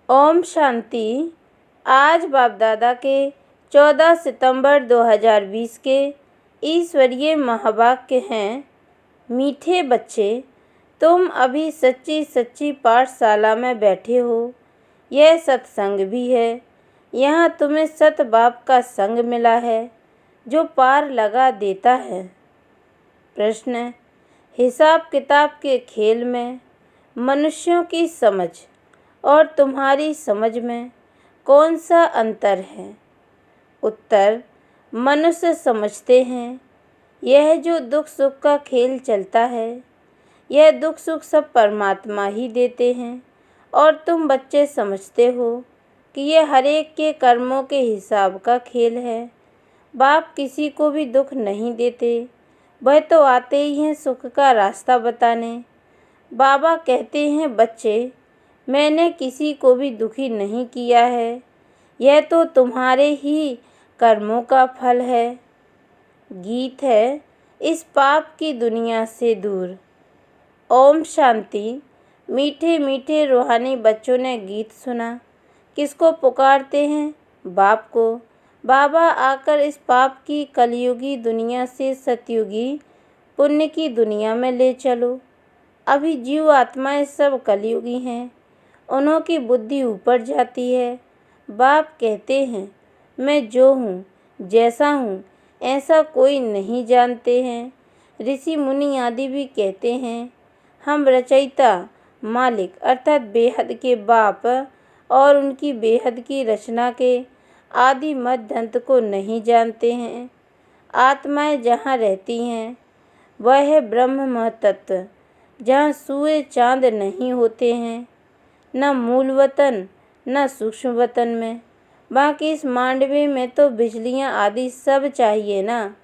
ओम शांति। आज बाप दादा के 14 सितंबर 2020 के ईश्वरीय महावाक्य हैं। मीठे बच्चे, तुम अभी सच्ची सच्ची पाठशाला में बैठे हो। यह सत्संग भी है। यहाँ तुम्हें सत बाप का संग मिला है जो पार लगा देता है। प्रश्न: हिसाब किताब के खेल में मनुष्यों की समझ और तुम्हारी समझ में कौन सा अंतर है? उत्तर: मनुष्य समझते हैं यह जो दुख सुख का खेल चलता है, यह दुख सुख सब परमात्मा ही देते हैं, और तुम बच्चे समझते हो कि यह हर एक के कर्मों के हिसाब का खेल है। बाप किसी को भी दुख नहीं देते, वह तो आते ही हैं सुख का रास्ता बताने। बाबा कहते हैं, बच्चे, मैंने किसी को भी दुखी नहीं किया है, यह तो तुम्हारे ही कर्मों का फल है। गीत है इस पाप की दुनिया से दूर। ओम शांति। मीठे मीठे रूहानी बच्चों ने गीत सुना। किसको पुकारते हैं? बाप को। बाबा आकर इस पाप की कलयुगी दुनिया से सतयुगी पुण्य की दुनिया में ले चलो। अभी जीव आत्माएं सब कलयुगी हैं, उन्हों की बुद्धि ऊपर जाती है। बाप कहते हैं, मैं जो हूँ, जैसा हूँ, ऐसा कोई नहीं जानते हैं। ऋषि मुनि आदि भी कहते हैं, हम रचयिता, मालिक अर्थात बेहद के बाप और उनकी बेहद की रचना के आदि मध्य अंत को नहीं जानते हैं। आत्माएं जहाँ रहती हैं वह है ब्रह्म महतत्व, जहाँ सूर्य चाँद नहीं होते हैं, न मूल वतन न सूक्ष्म वतन में। बाकी इस मांडवे में तो बिजलियाँ आदि सब चाहिए ना,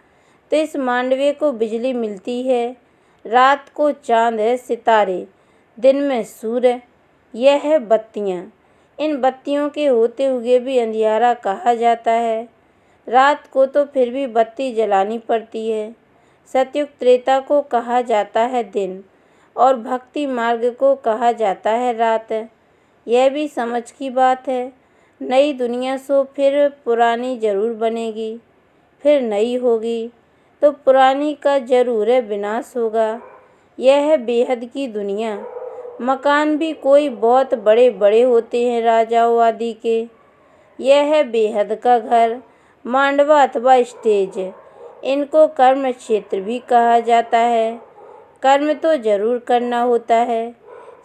तो इस मांडवे को बिजली मिलती है। रात को चाँद है, सितारे, दिन में सूर्य, यह है बत्तियाँ। इन बत्तियों के होते हुए भी अंधियारा कहा जाता है। रात को तो फिर भी बत्ती जलानी पड़ती है। सतयुग त्रेता को कहा जाता है दिन, और भक्ति मार्ग को कहा जाता है रात। यह भी समझ की बात है। नई दुनिया सो फिर पुरानी जरूर बनेगी, फिर नई होगी, तो पुरानी का जरूर है विनाश होगा। यह है बेहद की दुनिया। मकान भी कोई बहुत बड़े बड़े होते हैं राजाओं आदि के। यह है बेहद का घर, मांडवा अथवा स्टेज। इनको कर्म क्षेत्र भी कहा जाता है। कर्म तो जरूर करना होता है।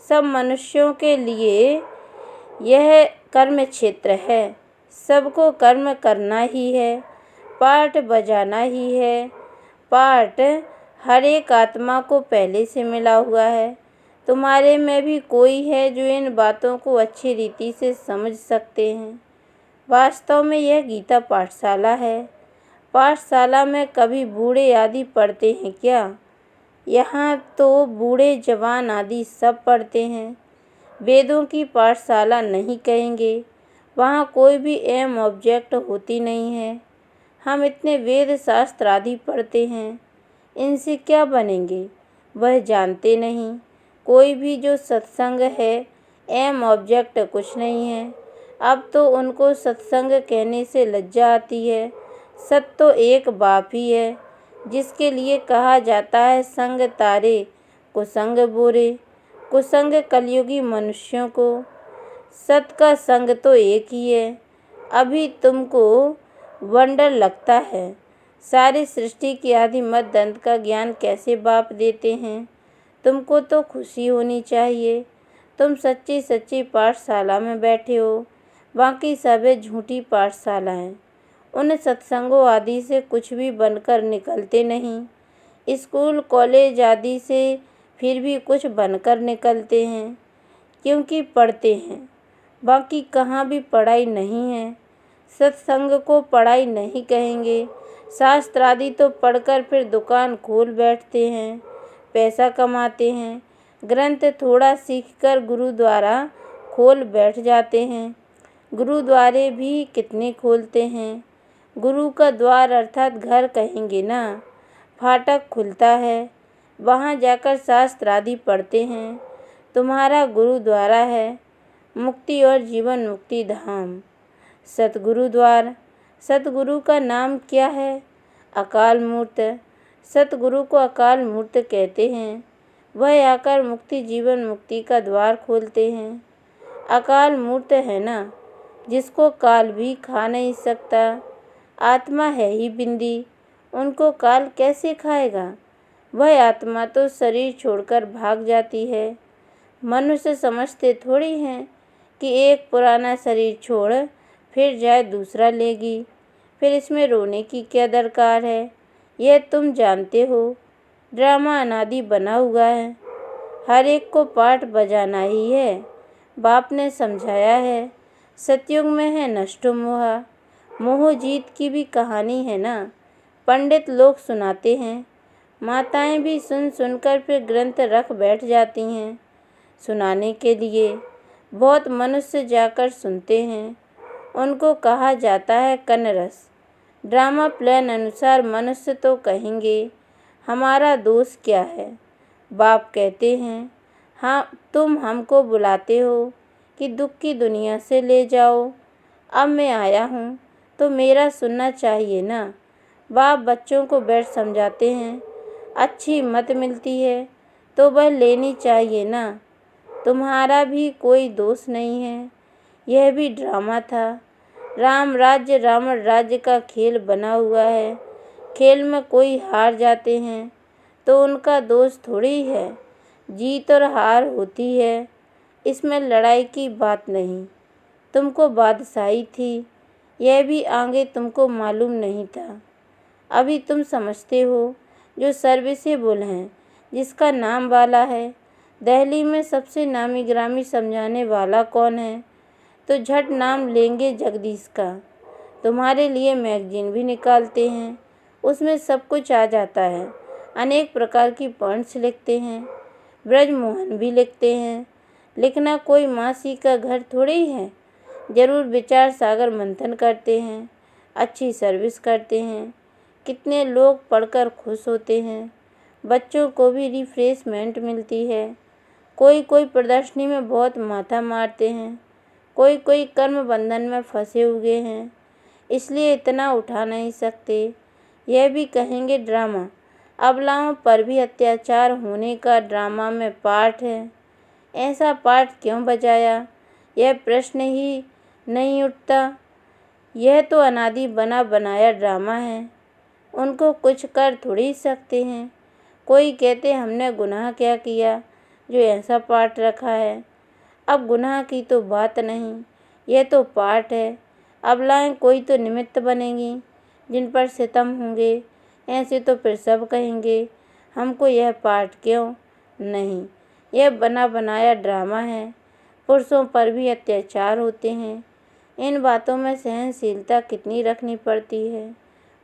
सब मनुष्यों के लिए यह कर्म क्षेत्र है। सबको कर्म करना ही है, पाठ बजाना ही है। पाठ हर एक आत्मा को पहले से मिला हुआ है। तुम्हारे में भी कोई है जो इन बातों को अच्छी रीति से समझ सकते हैं। वास्तव में यह गीता पाठशाला है। पाठशाला में कभी बूढ़े आदि पढ़ते हैं क्या? यहाँ तो बूढ़े जवान आदि सब पढ़ते हैं। वेदों की पाठशाला नहीं कहेंगे, वहाँ कोई भी एम ऑब्जेक्ट होती नहीं है। हम इतने वेद शास्त्र आदि पढ़ते हैं, इनसे क्या बनेंगे वह जानते नहीं। कोई भी जो सत्संग है, एम ऑब्जेक्ट कुछ नहीं है। अब तो उनको सत्संग कहने से लज्जा आती है। सत तो एक बाप ही है, जिसके लिए कहा जाता है संग तारे कुसंग बोरे। कुसंग कलयुगी मनुष्यों को, सत का संग तो एक ही है। अभी तुमको वंडर लगता है सारी सृष्टि की आदि मध्य अंत का ज्ञान कैसे बाप देते हैं। तुमको तो खुशी होनी चाहिए। तुम सच्ची सच्ची पाठशाला में बैठे हो। बाकी सब झूठी पाठशालाएं। उन सत्संगों आदि से कुछ भी बनकर निकलते नहीं। स्कूल कॉलेज आदि से फिर भी कुछ बनकर निकलते हैं, क्योंकि पढ़ते हैं। बाकी कहाँ भी पढ़ाई नहीं है। सत्संग को पढ़ाई नहीं कहेंगे। शास्त्र आदि तो पढ़कर फिर दुकान खोल बैठते हैं, पैसा कमाते हैं। ग्रंथ थोड़ा सीखकर गुरुद्वारा खोल बैठ जाते हैं। गुरुद्वारे भी कितने खोलते हैं। गुरु का द्वार अर्थात घर कहेंगे ना, फाटक खुलता है, वहाँ जाकर शास्त्र आदि पढ़ते हैं। तुम्हारा गुरुद्वारा है, मुक्ति और जीवन मुक्ति धाम। सतगुरु द्वार। सतगुरु का नाम क्या है? अकाल मूर्त। सतगुरु को अकाल मूर्त कहते हैं। वह आकर मुक्ति जीवन मुक्ति का द्वार खोलते हैं। अकाल मूर्त है ना, जिसको काल भी खा नहीं सकता। आत्मा है ही बिंदी, उनको काल कैसे खाएगा? वह आत्मा तो शरीर छोड़कर भाग जाती है। मनुष्य समझते थोड़ी हैं कि एक पुराना शरीर छोड़ फिर जाए दूसरा लेगी। फिर इसमें रोने की क्या दरकार है? यह तुम जानते हो, ड्रामा अनादि बना हुआ है। हर एक को पाठ बजाना ही है। बाप ने समझाया है, सतयुग में है नष्टो मोहा। मोह जीत की भी कहानी है ना, पंडित लोग सुनाते हैं। माताएं भी सुन सुनकर फिर ग्रंथ रख बैठ जाती हैं सुनाने के लिए। बहुत मनुष्य जाकर सुनते हैं, उनको कहा जाता है कन्नरस। ड्रामा प्लान अनुसार मनुष्य तो कहेंगे हमारा दोष क्या है। बाप कहते हैं, हाँ तुम हमको बुलाते हो कि दुख की दुनिया से ले जाओ। अब मैं आया हूँ तो मेरा सुनना चाहिए ना। बाप बच्चों को बैठ समझाते हैं, अच्छी मत मिलती है तो वह लेनी चाहिए ना। तुम्हारा भी कोई दोष नहीं है, यह भी ड्रामा था। राम राज्य रावण राज्य का खेल बना हुआ है। खेल में कोई हार जाते हैं तो उनका दोष थोड़ी है, जीत और हार होती है, इसमें लड़ाई की बात नहीं। तुमको बादशाही थी, यह भी आगे तुमको मालूम नहीं था। अभी तुम समझते हो जो सर्विसेबल हैं, जिसका नाम वाला है। दिल्ली में सबसे नामी ग्रामी समझाने वाला कौन है? तो झट नाम लेंगे जगदीश का। तुम्हारे लिए मैगजीन भी निकालते हैं, उसमें सब कुछ आ जाता है। अनेक प्रकार की पॉइंट्स लिखते हैं, ब्रजमोहन भी लिखते हैं। लिखना कोई मासी का घर थोड़ी है। जरूर विचार सागर मंथन करते हैं, अच्छी सर्विस करते हैं। कितने लोग पढ़कर खुश होते हैं, बच्चों को भी रिफ्रेशमेंट मिलती है। कोई कोई प्रदर्शनी में बहुत माथा मारते हैं, कोई कोई कर्म बंधन में फंसे हुए हैं, इसलिए इतना उठा नहीं सकते। यह भी कहेंगे ड्रामा। अबलाओं पर भी अत्याचार होने का ड्रामा में पाठ है। ऐसा पाठ क्यों बजाया, यह प्रश्न ही नहीं उठता। यह तो अनादि बना बनाया ड्रामा है, उनको कुछ कर थोड़ी सकते हैं। कोई कहते हमने गुनाह क्या किया जो ऐसा पाठ रखा है। अब गुनाह की तो बात नहीं, यह तो पाठ है। अबलाएं कोई तो निमित्त बनेंगी जिन पर सितम होंगे। ऐसे तो फिर सब कहेंगे हमको यह पाठ क्यों नहीं। यह बना बनाया ड्रामा है। पुरुषों पर भी अत्याचार होते हैं। इन बातों में सहनशीलता कितनी रखनी पड़ती है,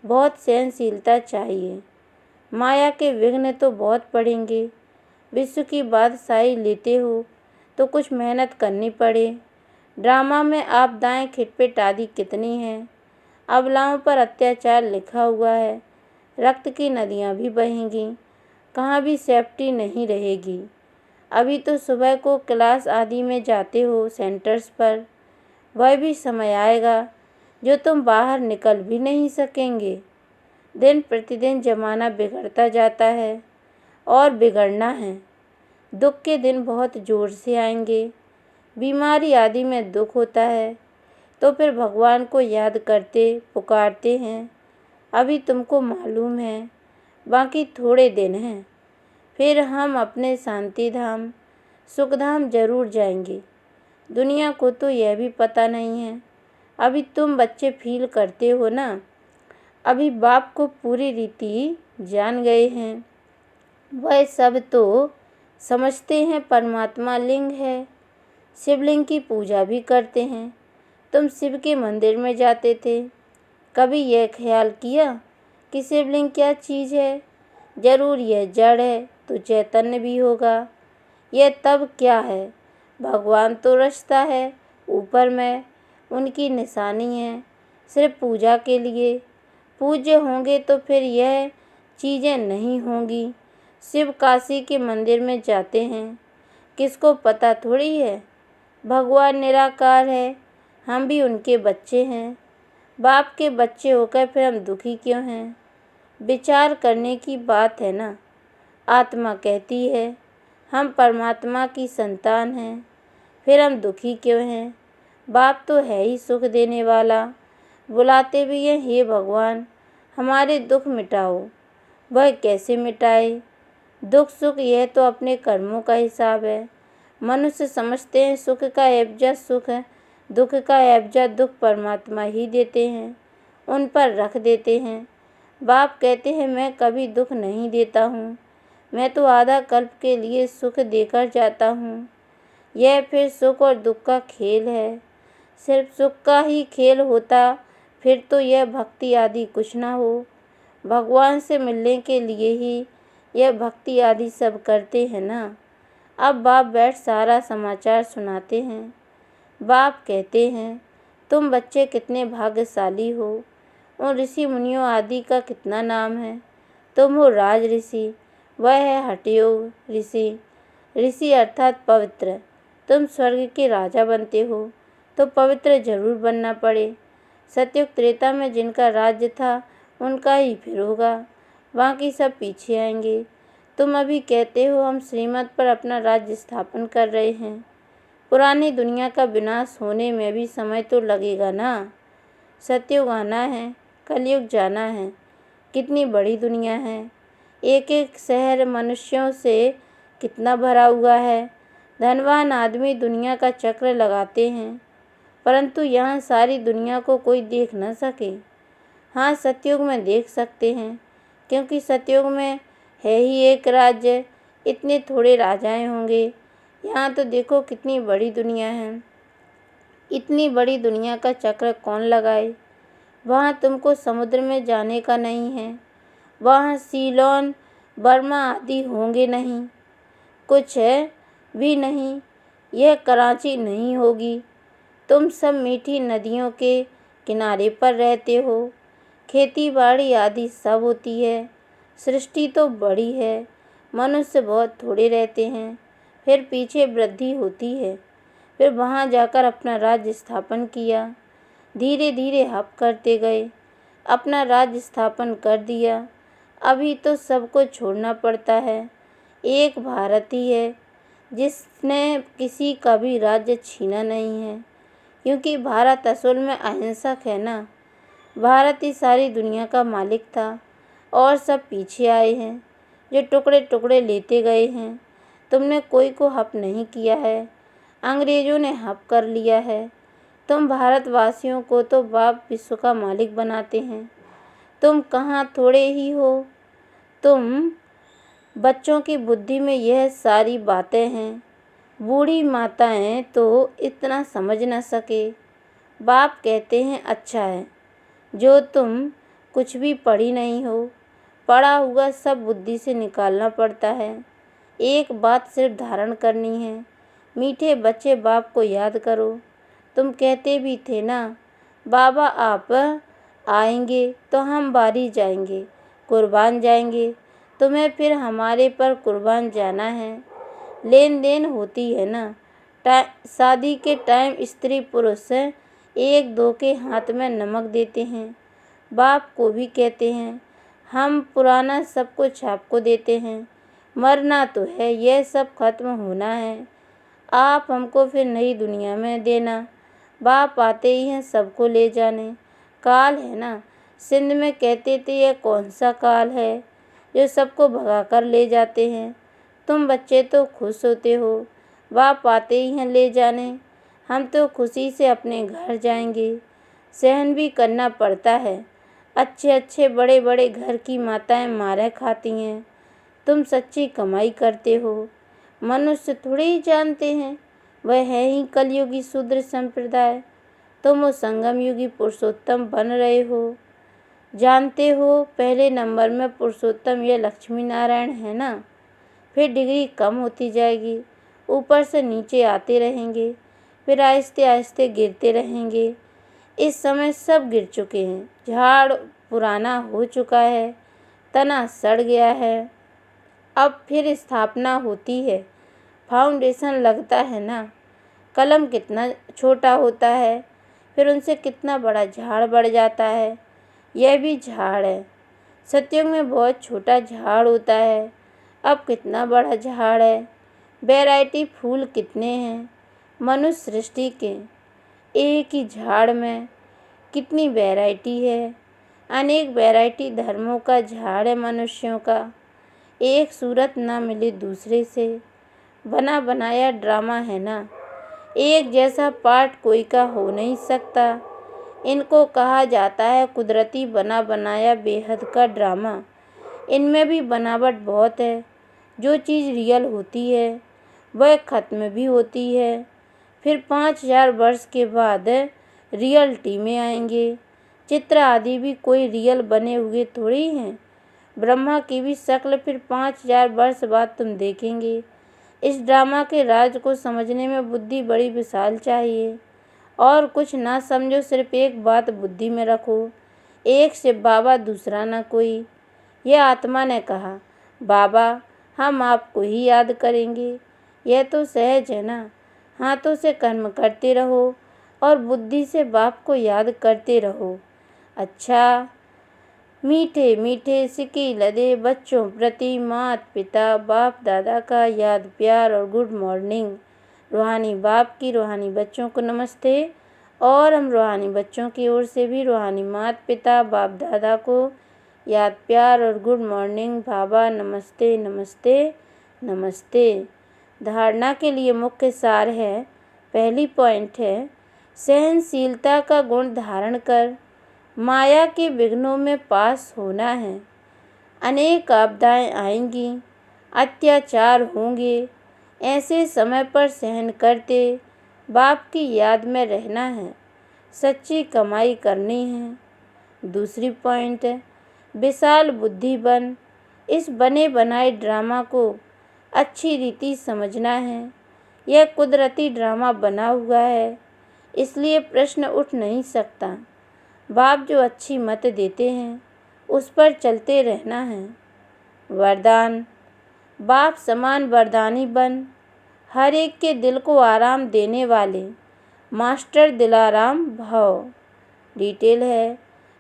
बहुत सहनशीलता चाहिए। माया के विघ्न तो बहुत पड़ेंगे। विश्व की बादशाही लेते हो तो कुछ मेहनत करनी पड़े। ड्रामा में आपदाएं खिटपिट आदि कितनी हैं। अबलाओं पर अत्याचार लिखा हुआ है, रक्त की नदियाँ भी बहेंगी, कहाँ भी सेफ्टी नहीं रहेगी। अभी तो सुबह को क्लास आदि में जाते हो सेंटर्स पर, वह भी समय आएगा जो तुम बाहर निकल भी नहीं सकेंगे। दिन प्रतिदिन ज़माना बिगड़ता जाता है और बिगड़ना है। दुख के दिन बहुत ज़ोर से आएंगे। बीमारी आदि में दुख होता है तो फिर भगवान को याद करते पुकारते हैं। अभी तुमको मालूम है, बाकी थोड़े दिन हैं, फिर हम अपने शांति धाम सुखधाम जरूर जाएंगे। दुनिया को तो यह भी पता नहीं है। अभी तुम बच्चे फील करते हो ना, अभी बाप को पूरी रीति जान गए हैं। वह सब तो समझते हैं परमात्मा लिंग है, शिवलिंग की पूजा भी करते हैं। तुम शिव के मंदिर में जाते थे, कभी यह ख्याल किया कि शिवलिंग क्या चीज़ है? जरूर यह जड़ है तो चैतन्य भी होगा। यह तब क्या है? भगवान तो रचता है ऊपर में, उनकी निशानी है सिर्फ पूजा के लिए। पूज्य होंगे तो फिर यह चीज़ें नहीं होंगी। शिव काशी के मंदिर में जाते हैं, किसको पता थोड़ी है भगवान निराकार है, हम भी उनके बच्चे हैं। बाप के बच्चे होकर फिर हम दुखी क्यों हैं? विचार करने की बात है ना। आत्मा कहती है हम परमात्मा की संतान हैं, फिर हम दुखी क्यों हैं? बाप तो है ही सुख देने वाला, बुलाते भी हैं, हे भगवान हमारे दुख मिटाओ। वह कैसे मिटाए? दुख सुख यह तो अपने कर्मों का हिसाब है। मनुष्य समझते हैं सुख का एवजा सुख है, दुख का एवजा दुख परमात्मा ही देते हैं, उन पर रख देते हैं। बाप कहते हैं मैं कभी दुख नहीं देता हूँ, मैं तो आधा कल्प के लिए सुख देकर जाता हूँ। यह फिर सुख और दुख का खेल है। सिर्फ सुख का ही खेल होता फिर तो यह भक्ति आदि कुछ ना हो। भगवान से मिलने के लिए ही यह भक्ति आदि सब करते हैं ना। अब बाप बैठ सारा समाचार सुनाते हैं। बाप कहते हैं तुम बच्चे कितने भाग्यशाली हो। उन ऋषि मुनियों आदि का कितना नाम है। तुम हो राज ऋषि, वह है हठयोग ऋषि। ऋषि अर्थात पवित्र। तुम स्वर्ग के राजा बनते हो तो पवित्र जरूर बनना पड़े। सतयुग त्रेता में जिनका राज्य था उनका ही फिर होगा, बाकी सब पीछे आएंगे। तुम अभी कहते हो हम श्रीमत पर अपना राज्य स्थापन कर रहे हैं। पुरानी दुनिया का विनाश होने में भी समय तो लगेगा ना। सतयुग आना है, कलयुग जाना है। कितनी बड़ी दुनिया है, एक एक शहर मनुष्यों से कितना भरा हुआ है। धनवान आदमी दुनिया का चक्र लगाते हैं, परंतु यहाँ सारी दुनिया को कोई देख न सके। हाँ, सतयुग में देख सकते हैं, क्योंकि सतयुग में है ही एक राज्य, इतने थोड़े राजाएं होंगे। यहाँ तो देखो कितनी बड़ी दुनिया है। इतनी बड़ी दुनिया का चक्र कौन लगाए। वहाँ तुमको समुद्र में जाने का नहीं है। वहाँ सीलोन बर्मा आदि होंगे नहीं, कुछ भी नहीं। यह कराची नहीं होगी। तुम सब मीठी नदियों के किनारे पर रहते हो। खेती बाड़ी आदि सब होती है। सृष्टि तो बड़ी है, मनुष्य बहुत थोड़े रहते हैं। फिर पीछे वृद्धि होती है। फिर वहाँ जाकर अपना राज्य स्थापन किया। धीरे धीरे हप करते गए, अपना राज्य स्थापन कर दिया। अभी तो सबको छोड़ना पड़ता है। एक भारत ही है जिसने किसी का भी राज्य छीना नहीं है, क्योंकि भारत असल में अहिंसक है ना। भारत ही सारी दुनिया का मालिक था और सब पीछे आए हैं, जो टुकड़े टुकड़े लेते गए हैं। तुमने कोई को हप नहीं किया है, अंग्रेज़ों ने हप कर लिया है। तुम भारतवासियों को तो बाप विश्व का मालिक बनाते हैं। तुम कहाँ थोड़े ही हो। तुम बच्चों की बुद्धि में यह सारी बातें हैं। बूढ़ी माताएं तो इतना समझ न सके। बाप कहते हैं अच्छा है जो तुम कुछ भी पढ़ी नहीं हो। पढ़ा हुआ सब बुद्धि से निकालना पड़ता है। एक बात सिर्फ धारण करनी है। मीठे बच्चे बाप को याद करो। तुम कहते भी थे ना बाबा आप आएंगे तो हम बारी जाएंगे, कुर्बान जाएंगे। तुम्हें फिर हमारे पर कुर्बान जाना है। लेन देन होती है ना। शादी के टाइम स्त्री पुरुष एक दो के हाथ में नमक देते हैं। बाप को भी कहते हैं हम पुराना सब कुछ आपको देते हैं। मरना तो है, यह सब खत्म होना है। आप हमको फिर नई दुनिया में देना। बाप आते ही हैं सबको ले जाने। काल है ना। सिंध में कहते थे यह कौन सा काल है जो सबको भगा कर ले जाते हैं। तुम बच्चे तो खुश होते हो, बाप आते ही हैं ले जाने। हम तो खुशी से अपने घर जाएंगे। सहन भी करना पड़ता है। अच्छे अच्छे बड़े बड़े घर की माताएं मारे खाती हैं। तुम सच्ची कमाई करते हो। मनुष्य थोड़े ही जानते हैं वह है ही कलयुगी शूद्र संप्रदाय। तुम वो संगम युगी पुरुषोत्तम बन रहे हो। जानते हो पहले नंबर में पुरुषोत्तम यह लक्ष्मी नारायण है ना। फिर डिग्री कम होती जाएगी, ऊपर से नीचे आते रहेंगे, फिर आहिस्ते आहिस्ते गिरते रहेंगे। इस समय सब गिर चुके हैं। झाड़ पुराना हो चुका है, तना सड़ गया है। अब फिर स्थापना होती है, फाउंडेशन लगता है ना। कलम कितना छोटा होता है, फिर उनसे कितना बड़ा झाड़ बढ़ जाता है। यह भी झाड़ है। सतयुग में बहुत छोटा झाड़ होता है, अब कितना बड़ा झाड़ है। वैरायटी फूल कितने हैं मनुष्य सृष्टि के, एक ही झाड़ में कितनी वैरायटी है। अनेक वैरायटी धर्मों का झाड़ है मनुष्यों का, एक सूरत ना मिले दूसरे से। बना बनाया ड्रामा है ना, एक जैसा पार्ट कोई का हो नहीं सकता। इनको कहा जाता है कुदरती बना बनाया बेहद का ड्रामा। इनमें भी बनावट बहुत है। जो चीज़ रियल होती है वह ख़त्म भी होती है, फिर 5000 वर्ष के बाद रियलिटी में आएंगे। चित्र आदि भी कोई रियल बने हुए थोड़ी हैं। ब्रह्मा की भी शक्ल फिर 5000 वर्ष बाद तुम देखेंगे। इस ड्रामा के राज को समझने में बुद्धि बड़ी विशाल चाहिए। और कुछ ना समझो, सिर्फ एक बात बुद्धि में रखो, एक शिव बाबा दूसरा ना कोई। यह आत्मा ने कहा, बाबा हम आपको ही याद करेंगे। यह तो सहज है ना, हाथों से कर्म करते रहो और बुद्धि से बाप को याद करते रहो। अच्छा, मीठे मीठे सिक्के लदे बच्चों प्रति माता पिता बाप दादा का याद प्यार और गुड मॉर्निंग। रूहानी बाप की रूहानी बच्चों को नमस्ते। और हम रूहानी बच्चों की ओर से भी रूहानी माता पिता बाप दादा को याद प्यार और गुड मॉर्निंग। बाबा नमस्ते नमस्ते नमस्ते। धारणा के लिए मुख्य सार है, पहली पॉइंट है, सहनशीलता का गुण धारण कर माया के विघ्नों में पास होना है। अनेक आपदाएं आएंगी, अत्याचार होंगे, ऐसे समय पर सहन करते बाप की याद में रहना है, सच्ची कमाई करनी है। दूसरी पॉइंट है, विशाल बुद्धि बन। इस बने बनाए ड्रामा को अच्छी रीति समझना है। यह कुदरती ड्रामा बना हुआ है, इसलिए प्रश्न उठ नहीं सकता। बाप जो अच्छी मत देते हैं उस पर चलते रहना है। वरदान, बाप समान वरदानी बन, हर एक के दिल को आराम देने वाले मास्टर दिलाराम भव। डिटेल है,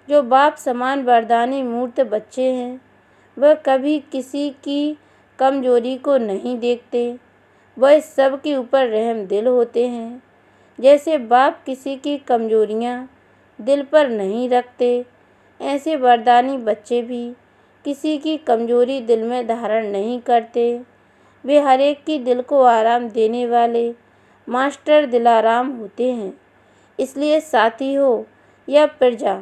जो बाप समान वरदानी मूर्त बच्चे हैं वह कभी किसी की कमजोरी को नहीं देखते, वह सब के ऊपर रहम दिल होते हैं। जैसे बाप किसी की कमजोरियाँ दिल पर नहीं रखते, ऐसे वरदानी बच्चे भी किसी की कमजोरी दिल में धारण नहीं करते। वे हर एक की दिल को आराम देने वाले मास्टर दिलाराम होते हैं। इसलिए साथी हो या प्रजा,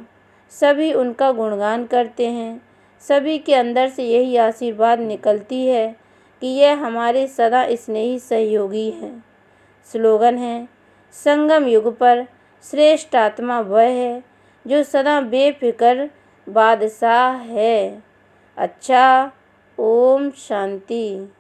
सभी उनका गुणगान करते हैं। सभी के अंदर से यही आशीर्वाद निकलती है कि यह हमारे सदा स्नेही सहयोगी हैं। स्लोगन है, संगम युग पर श्रेष्ठ आत्मा वह है जो सदा बेफिक्र बादशाह है। अच्छा, ओम शांति।